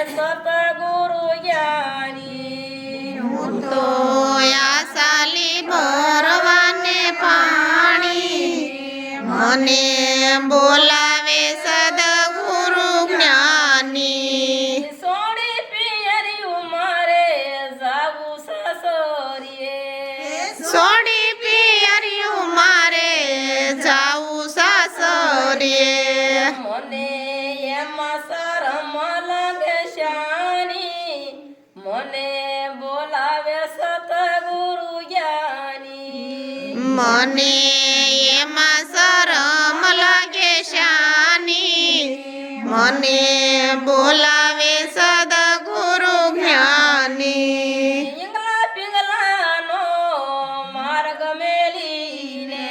સતગુરુ જ્ઞાની હું તો આસાલી ભરવાને પાણી મને બોલાવે સદગુરુ જ્ઞાની સોની પિયરિયું મારે જાવું સસરીએ સોડી પિયરિયું મારે જાવું સાસરીએ મને એમાં શરમ લાગે શાની મને બોલાવે સતગુરુ જ્ઞાની મને એમાં શરમ લાગે શાની મને બોલાવે સદગુરુ જ્ઞાની પિંગલા પિંગલાનો માર્ગ મેલીને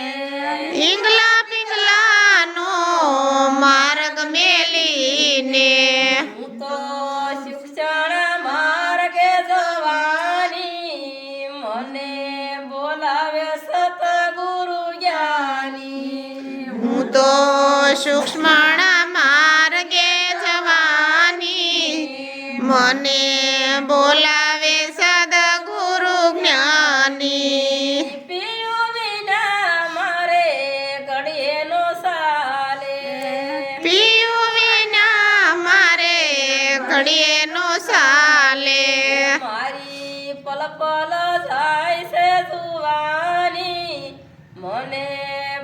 ઈંગલા પિંગલાનો માર્ગ મેલીને હું તો શિક્ષણ માર્ગે જવાની મને બોલાવે સતગુરુ જ્ઞાની હું તો સૂક્ષ્મણા માર્ગે જવાની મને બોલાવે સદગુરુ જ્ઞાની પીયું વિના મારે ઘડીએ નો સાલે પીયું વિના મારે ઘડીએ નો સાલે મારી પલ પલ જાય છે જુવાની મને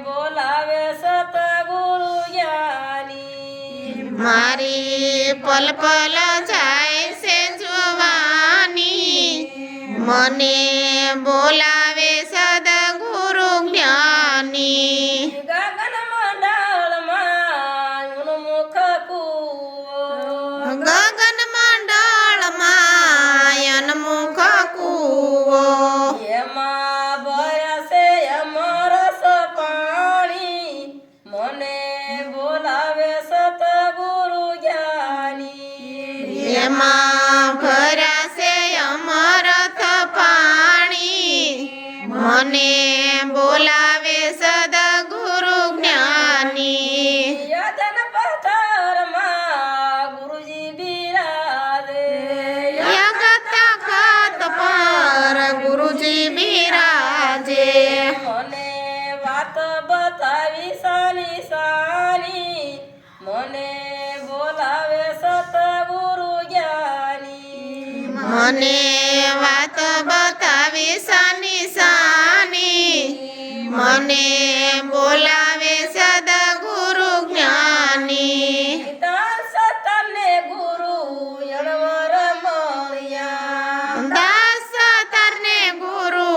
બોલાવે સતગુરુ જ્ઞાની મારી પલ પલ જાય છે જોવાની મને બોલાવે સદગુરુ જ્ઞાની ગગન મંડળમાં ઉન્મુખ કૂવો ગગન મંડળમાં અનમુખ કૂવો એમાં ભર્યા છે અમરસ પાણી મને બોલાવે સતગુરુ જ્ઞાની એમાં ભરાશે અમરથ પાણી મને બોલાવે સદગુરુ જ્ઞાની યજન પથ્થરમાં ગુરુજી બિરાજે યગત ખત પર ગુરુજી બિરાજે મને વાત બતાવી સાની સાની મને બોલાવે સતગુરુ જ્ઞાની મને વાત બતાવી સાની સાની મને બોલાવે સદગુરુ જ્ઞાની દાસ તને ગુરુ યણવર મળ્યા દાસ તરને ગુરુ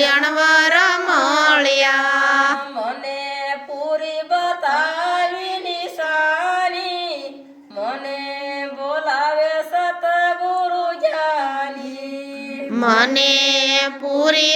અણવર મળ્યા મને પૂરી બતાવી નિશાની મને બોલાવે સતગુરુ જ્ઞાની મને પૂરી